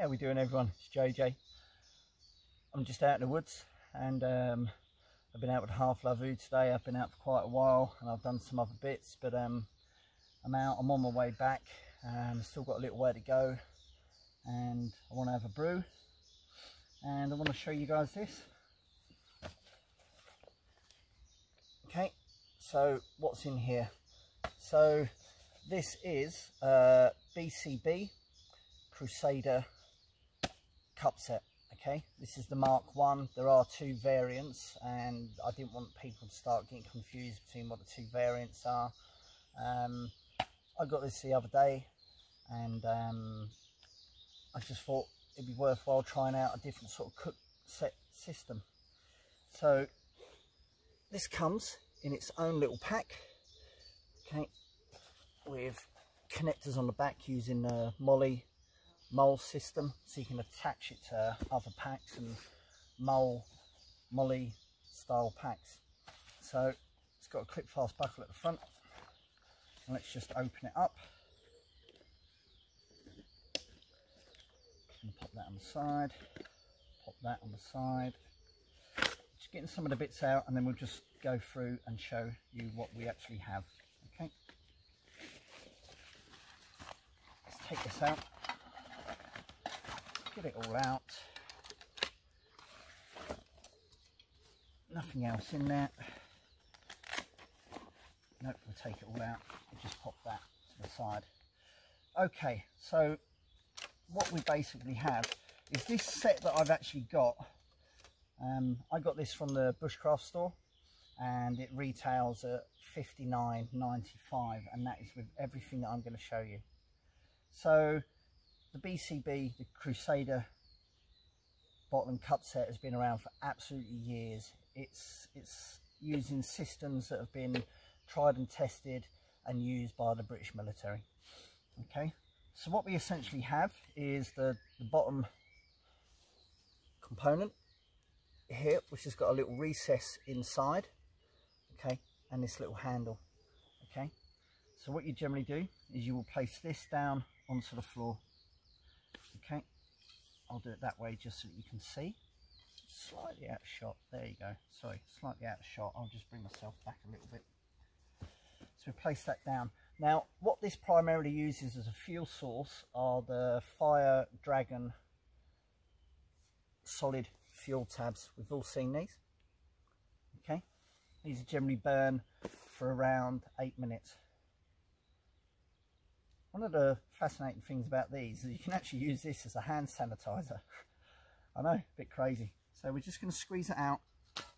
How we doing, everyone? It's JJ. I'm just out in the woods, and I've been out with Half Lavu today. I've been out for quite a while, and I've done some other bits, but I'm out. I'm on my way back. Still got a little way to go, and I want to have a brew, and I want to show you guys this. Okay, so what's in here? So this is BCB Crusader cup set. Okay, this is the Mark 1. There are two variants, and I didn't want people to start getting confused between what the two variants are. I got this the other day, and I just thought it'd be worthwhile trying out a different sort of cook set system. So this comes in its own little pack, okay, with connectors on the back using the mole system, so you can attach it to other packs and molly style packs. So it's got a clip fast buckle at the front, and let's just open it up and pop that on the side, pop that on the side, just getting some of the bits out, and then we'll just go through and show you what we actually have. Okay, let's take this out, get it all out, nothing else in there. Nope, we'll take it all out and just pop that to the side. Okay, so what we basically have is this set that I've actually got. I got this from the Bushcraft store, and it retails at $59.95, and that is with everything that I'm going to show you. So the BCB, the Crusader bottle and cup set, has been around for absolutely years. It's using systems that have been tried and tested and used by the British military. Okay, so what we essentially have is the bottom component here, which has got a little recess inside, okay, and this little handle. Okay, so what you generally do is you will place this down onto the floor. Okay, I'll do it that way just so that you can see. Slightly out of shot, there you go, sorry, slightly out of shot. I'll just bring myself back a little bit. So we place that down. Now what this primarily uses as a fuel source are the Fire Dragon solid fuel tabs. We've all seen these. Okay, these are generally burn for around 8 minutes. One of the fascinating things about these is you can actually use this as a hand sanitizer. I know, a bit crazy. So we're just going to squeeze it out,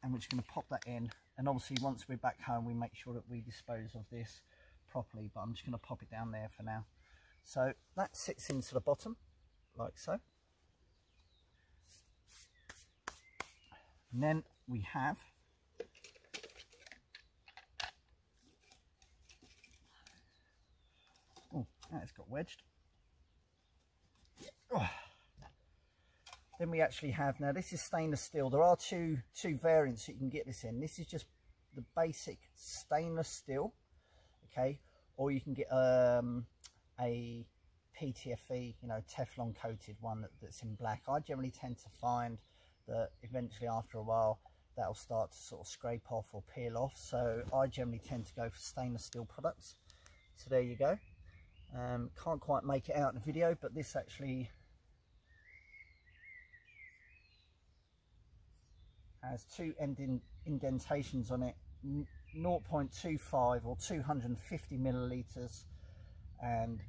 and we're just going to pop that in, and obviously once we're back home we make sure that we dispose of this properly, but I'm just going to pop it down there for now. So that sits into the bottom like so, and then we have it's got wedged. Oh. Then we actually have, now this is stainless steel. There are two variants that you can get this in. This is just the basic stainless steel, okay, or you can get a PTFE, you know, Teflon coated one that's in black. I generally tend to find that eventually after a while that'll start to sort of scrape off or peel off, so I generally tend to go for stainless steel products. So there you go. Can't quite make it out in the video, but this actually has two indentations on it, 0.25 or 250 millilitres and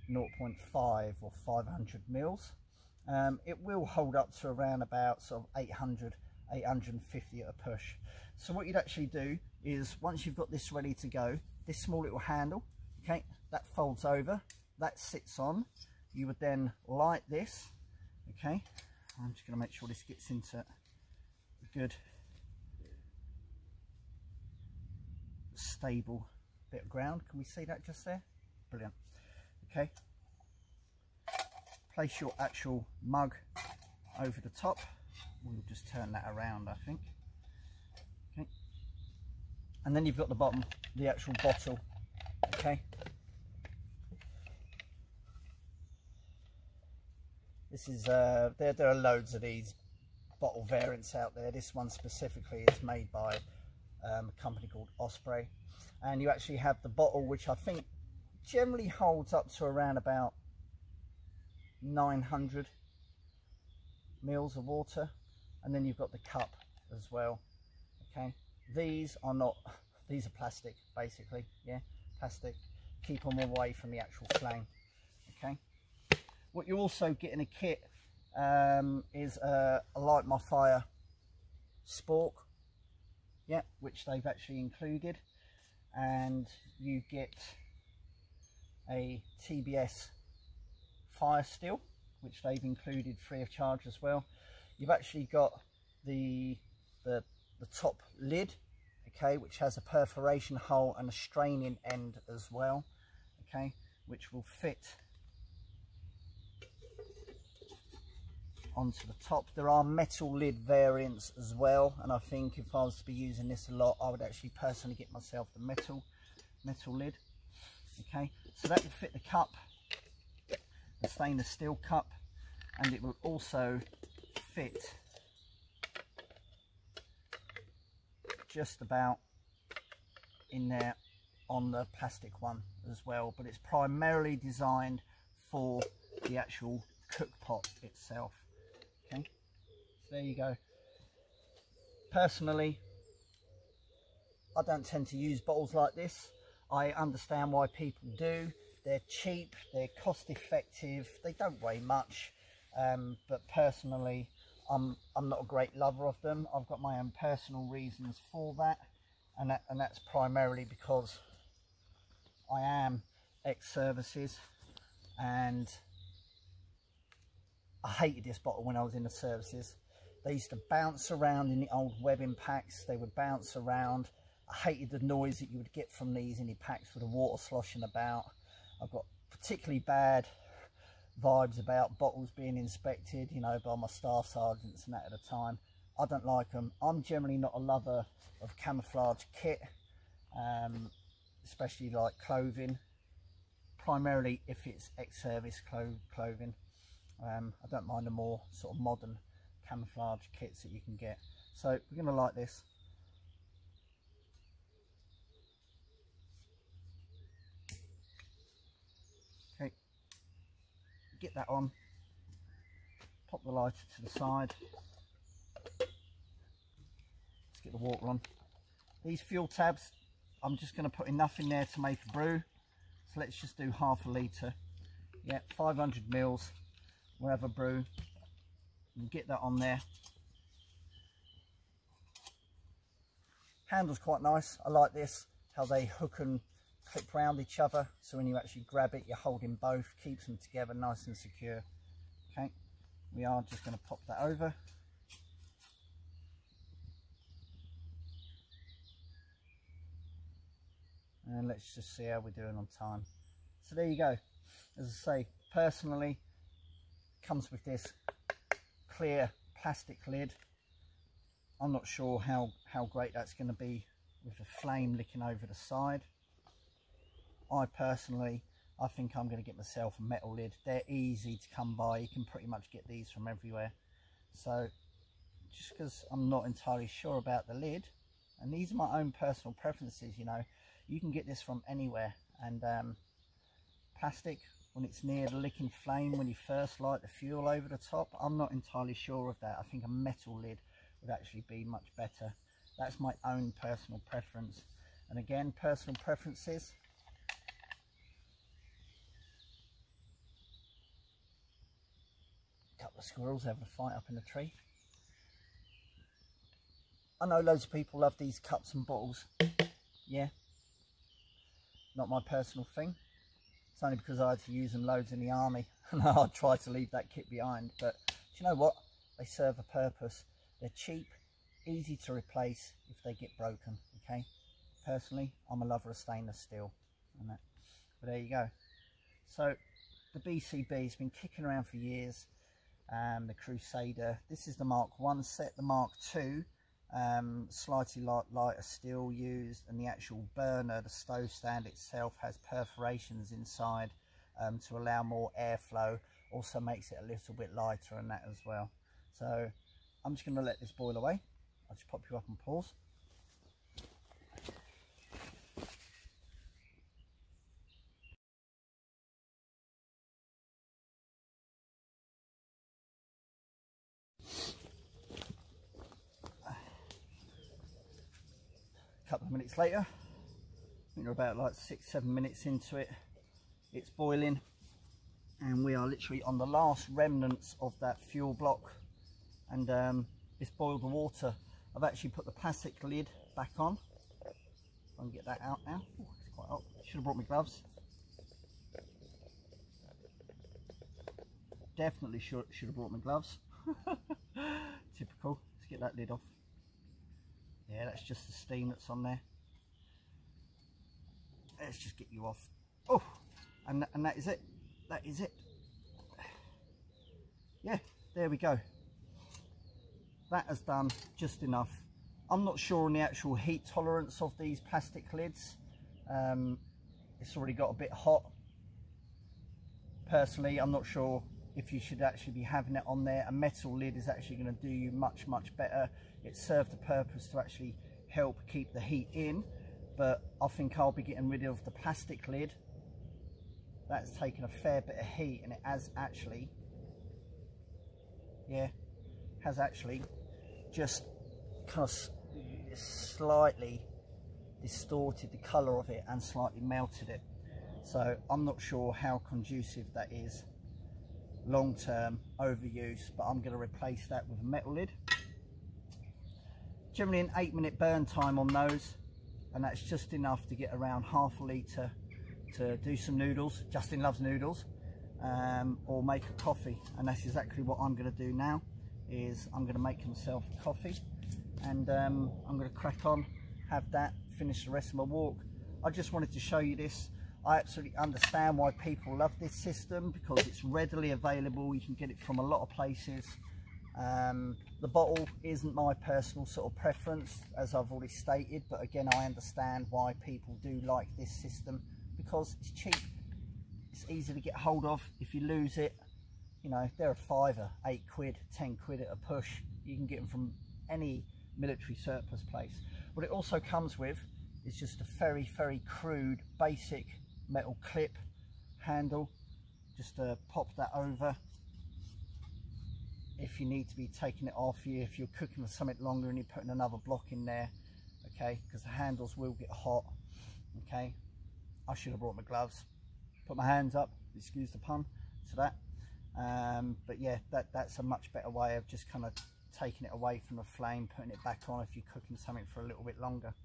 0.5 or 500 mils. It will hold up to around about sort of 800, 850 at a push. So what you'd actually do is, once you've got this ready to go, this small little handle, okay, that folds over, that sits on. You would then light this, okay, I'm just going to make sure this gets into a good stable bit of ground. Can we see that just there? Brilliant. Okay, place your actual mug over the top. We'll just turn that around, I think. Okay, and then you've got the bottom, the actual bottle. Okay, This is there are loads of these bottle variants out there. This one specifically is made by a company called Osprey, and you actually have the bottle, which I think generally holds up to around about 900 mils of water, and then you've got the cup as well. Okay, these are plastic, basically. Yeah, plastic. Keep them away from the actual flame. Okay, what you also get in a kit is a Light My Fire Spork, yeah, which they've actually included, and you get a TBS fire steel, which they've included free of charge as well. You've actually got the top lid, okay, which has a perforation hole and a straining end as well, okay, which will fit onto the top. There are metal lid variants as well, and I think if I was to be using this a lot, I would actually personally get myself the metal lid. Okay, so that will fit the cup, the stainless steel cup, and it will also fit just about in there on the plastic one as well, but it's primarily designed for the actual cook pot itself. Okay, so there you go. Personally, I don't tend to use bottles like this. I understand why people do. They're cheap, they're cost effective, they don't weigh much, but personally I'm not a great lover of them. I've got my own personal reasons for that, and that's primarily because I am ex-services, and I hated this bottle when I was in the services. They used to bounce around in the old webbing packs. They would bounce around. I hated the noise that you would get from these in your packs with the water sloshing about. I've got particularly bad vibes about bottles being inspected, you know, by my staff sergeants and that at the time. I don't like them. I'm generally not a lover of camouflage kit, especially like clothing, primarily if it's ex-service clothing. I don't mind the more sort of modern camouflage kits that you can get. So we're going to light this. Okay, get that on, pop the lighter to the side, let's get the water on. These fuel tabs, I'm just going to put enough in there to make a brew, so let's just do half a litre. Yeah, 500 mils. We'll have a brew and get that on there. Handle's quite nice. I like this, how they hook and clip round each other, so when you actually grab it, you're holding both, keeps them together nice and secure. Okay, we are just going to pop that over. And let's just see how we're doing on time. So there you go. As I say, personally, comes with this clear plastic lid. I'm not sure how great that's going to be with the flame licking over the side. I think I'm going to get myself a metal lid. They're easy to come by. You can pretty much get these from everywhere. So just because I'm not entirely sure about the lid, and these are my own personal preferences, you know, you can get this from anywhere. And plastic, when it's near the licking flame, when you first light the fuel over the top, I'm not entirely sure of that. I think a metal lid would actually be much better. That's my own personal preference. And again, personal preferences. A couple of squirrels having a fight up in the tree. I know loads of people love these cups and bottles. Yeah, not my personal thing. It's only because I had to use them loads in the army, and I try to leave that kit behind. But do you know what? They serve a purpose. They're cheap, easy to replace if they get broken. Okay. Personally, I'm a lover of stainless steel, and that. But there you go. So the BCB has been kicking around for years. The Crusader. This is the Mark 1 set. The Mark 2. Slightly lighter steel used, and the actual burner, the stove stand itself, has perforations inside to allow more airflow. also makes it a little bit lighter and that as well. So I'm just going to let this boil away. I'll just pop you up and pause. A couple of minutes later, I think we're about like 6-7 minutes into it. It's boiling, and we are literally on the last remnants of that fuel block, and it's boiled the water. I've actually put the plastic lid back on. I can get that out now. Ooh, it's quite hot. Should have brought my gloves. Definitely should have brought my gloves. Typical. Let's get that lid off. Yeah, that's just the steam that's on there. Let's just get you off. Oh, and that is it. That is it. Yeah, there we go. That has done just enough. I'm not sure on the actual heat tolerance of these plastic lids. It's already got a bit hot. Personally, I'm not sure if you should actually be having it on there. A metal lid is actually going to do you much better. It served the purpose to actually help keep the heat in, but I think I'll be getting rid of the plastic lid. That's taken a fair bit of heat, and it has actually, yeah, has actually just kind of slightly distorted the colour of it and slightly melted it. So I'm not sure how conducive that is long term overuse, but I'm going to replace that with a metal lid. Generally an 8-minute burn time on those, and that's just enough to get around half a litre to do some noodles. Justin loves noodles, or make a coffee, and that's exactly what I'm going to do now. Is I'm going to make myself a coffee, and I'm going to crack on, have that, finish the rest of my walk. I just wanted to show you this. I absolutely understand why people love this system, because it's readily available. You can get it from a lot of places. The bottle isn't my personal sort of preference, as I've already stated, but again, I understand why people do like this system, because it's cheap, it's easy to get hold of. If you lose it, you know, they're a fiver, 8 quid, 10 quid at a push. You can get them from any military surplus place. What it also comes with is just a very crude basic metal clip handle. Just pop that over if you need to be taking it off you, if you're cooking for something longer and you're putting another block in there, okay, because the handles will get hot. Okay, I should have brought my gloves. Put my hands up, excuse the pun, to that. But yeah, that's a much better way of just kind of taking it away from the flame, putting it back on if you're cooking something for a little bit longer.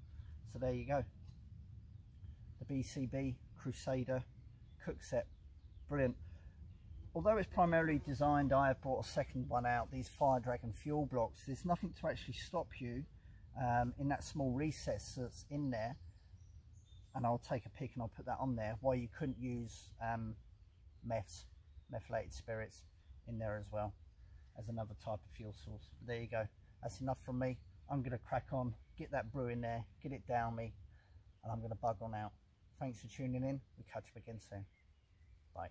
So there you go, the BCB Crusader cook set. Brilliant. Although it's primarily designed, I have brought a second one out, these Fire Dragon fuel blocks. There's nothing to actually stop you in that small recess that's in there, and I'll take a pic and I'll put that on there, why you couldn't use methylated spirits in there as well as another type of fuel source. But there you go, that's enough from me. I'm going to crack on, get that brew in there, get it down me, and I'm going to bug on out. Thanks for tuning in. We'll catch up again soon. Bye.